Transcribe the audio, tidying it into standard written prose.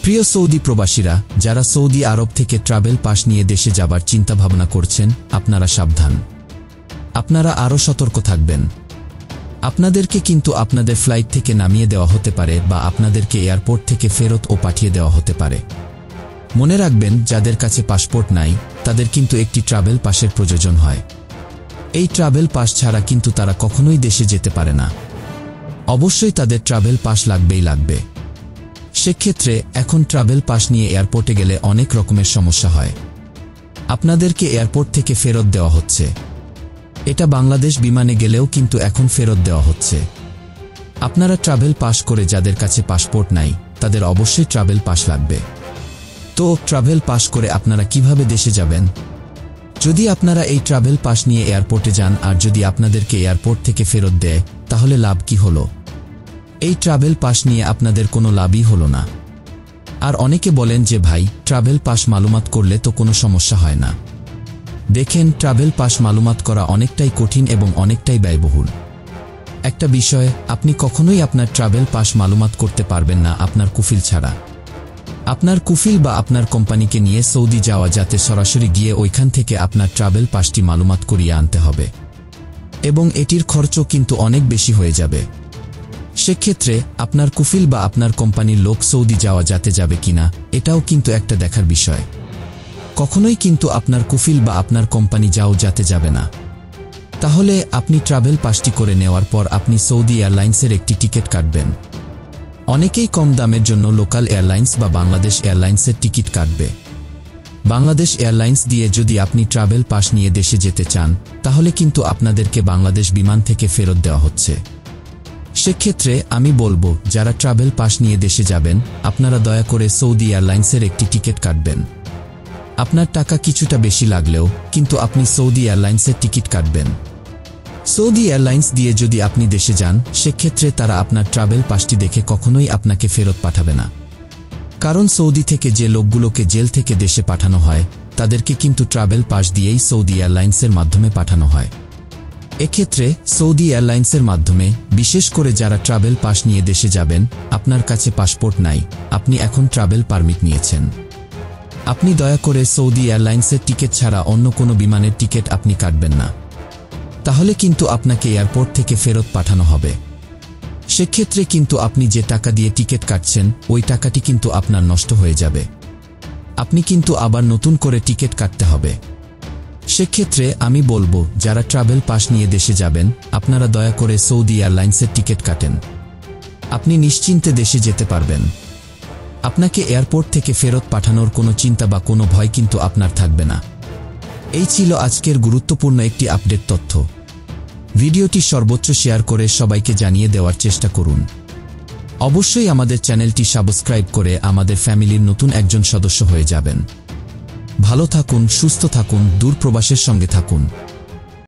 প্রিয় সৌদি প্রবাসীরা, যারা সৌদি আরব থেকে ট্রাভেল পাস নিয়ে দেশে যাবার চিন্তাভাবনা করছেন, আপনারা সাবধান। আপনারা আরও সতর্ক থাকবেন। আপনাদেরকে কিন্তু আপনাদের ফ্লাইট থেকে নামিয়ে দেওয়া হতে পারে বা আপনাদেরকে এয়ারপোর্ট থেকে ফেরত ও পাঠিয়ে দেওয়া হতে পারে। মনে রাখবেন, যাদের কাছে পাসপোর্ট নাই তাদের কিন্তু একটি ট্রাভেল পাসের প্রয়োজন হয়। এই ট্রাভেল পাস ছাড়া কিন্তু তারা কখনোই দেশে যেতে পারে না। অবশ্যই তাদের ট্রাভেল পাস লাগবেই লাগবে। সেক্ষেত্রে এখন ট্রাভেল পাস নিয়ে এয়ারপোর্টে গেলে অনেক রকমের সমস্যা হয়। আপনাদেরকে এয়ারপোর্ট থেকে ফেরত দেওয়া হচ্ছে। এটা বাংলাদেশ বিমানে গেলেও কিন্তু এখন ফেরত দেওয়া হচ্ছে। আপনারা ট্রাভেল পাস করে যাদের কাছে পাসপোর্ট নাই তাদের অবশ্যই ট্রাভেল পাস লাগবে। তো ট্রাভেল পাস করে আপনারা কিভাবে দেশে যাবেন? যদি আপনারা এই ট্রাভেল পাস নিয়ে এয়ারপোর্টে যান আর যদি আপনাদেরকে এয়ারপোর্ট থেকে ফেরত দেয়, তাহলে লাভ কি হলো? এই ট্রাভেল পাস নিয়ে আপনাদের কোনো লাভই হলো না। আর অনেকে বলেন যে ভাই, ট্রাভেল পাস মালুমাত করলে তো কোনো সমস্যা হয় না। দেখেন, ট্রাভেল পাস মালুমাত করা অনেকটাই কঠিন এবং অনেকটাই ব্যয়বহুল একটা বিষয়। আপনি কখনোই আপনার ট্রাভেল পাস মালুমাত করতে পারবেন না আপনার কুফিল ছাড়া। আপনার কুফিল বা আপনার কোম্পানিকে নিয়ে সৌদি যাওয়া, যাতে সরাসরি গিয়ে ওইখান থেকে আপনার ট্রাভেল পাসটি মালুমাত করিয়ে আনতে হবে এবং এটির খরচও কিন্তু অনেক বেশি হয়ে যাবে। সেক্ষেত্রে আপনার কুফিল বা আপনার কোম্পানির লোক সৌদি যাওয়া যাতে যাবে কিনা, এটাও কিন্তু একটা দেখার বিষয়। কখনোই কিন্তু আপনার কুফিল বা আপনার কোম্পানি যাতে যাবে না। তাহলে আপনি ট্রাভেল পাসটি করে নেওয়ার পর আপনি সৌদি এয়ারলাইন্সের একটি টিকিট কাটবেন। অনেকেই কম দামের জন্য লোকাল এয়ারলাইন্স বা বাংলাদেশ এয়ারলাইন্সের টিকিট কাটবে। বাংলাদেশ এয়ারলাইন্স দিয়ে যদি আপনি ট্রাভেল পাস নিয়ে দেশে যেতে চান, তাহলে কিন্তু আপনাদেরকে বাংলাদেশ বিমান থেকে ফেরত দেওয়া হচ্ছে। সেক্ষেত্রে আমি বলবো, যারা ট্রাভেল পাস নিয়ে দেশে যাবেন, আপনারা দয়া করে সৌদি এয়ারলাইন্সের একটি টিকিট কাটবেন। আপনার টাকা কিছুটা বেশি লাগলেও কিন্তু আপনি সৌদি এয়ারলাইন্সের টিকিট কাটবেন। সৌদি এয়ারলাইন্স দিয়ে যদি আপনি দেশে যান, সেক্ষেত্রে তারা আপনার ট্রাভেল পাসটি দেখে কখনোই আপনাকে ফেরত পাঠাবে না। কারণ সৌদি থেকে যে লোকগুলোকে জেল থেকে দেশে পাঠানো হয়, তাদেরকে কিন্তু ট্রাভেল পাস দিয়েই সৌদি এয়ারলাইন্সের মাধ্যমে পাঠানো হয়। এক্ষেত্রে সৌদি এয়ারলাইন্সের মাধ্যমে, বিশেষ করে যারা ট্রাভেল পাস নিয়ে দেশে যাবেন, আপনার কাছে পাসপোর্ট নাই, আপনি এখন ট্রাভেল পারমিট নিয়েছেন, আপনি দয়া করে সৌদি এয়ারলাইন্সের টিকিট ছাড়া অন্য কোনো বিমানের টিকিট আপনি কাটবেন না। তাহলে কিন্তু আপনাকে এয়ারপোর্ট থেকে ফেরত পাঠানো হবে। সেক্ষেত্রে কিন্তু আপনি যে টাকা দিয়ে টিকিট কাটছেন, ওই টাকাটি কিন্তু আপনার নষ্ট হয়ে যাবে। আপনি কিন্তু আবার নতুন করে টিকিট কাটতে হবে। সেক্ষেত্রে আমি বলবো, যারা ট্রাভেল পাস নিয়ে দেশে যাবেন, আপনারা দয়া করে সৌদি এয়ারলাইন্সের টিকিট কাটেন। আপনি নিশ্চিন্তে দেশে যেতে পারবেন। আপনাকে এয়ারপোর্ট থেকে ফেরত পাঠানোর কোনো চিন্তা বা কোনো ভয় কিন্তু আপনার থাকবে না। এই ছিল আজকের গুরুত্বপূর্ণ একটি আপডেট তথ্য। ভিডিওটি সর্বোচ্চ শেয়ার করে সবাইকে জানিয়ে দেওয়ার চেষ্টা করুন। অবশ্যই আমাদের চ্যানেলটি সাবস্ক্রাইব করে আমাদের ফ্যামিলির নতুন একজন সদস্য হয়ে যাবেন। ভালো থাকুন, সুস্থ থাকুন, দূর প্রবাসের সঙ্গে থাকুন।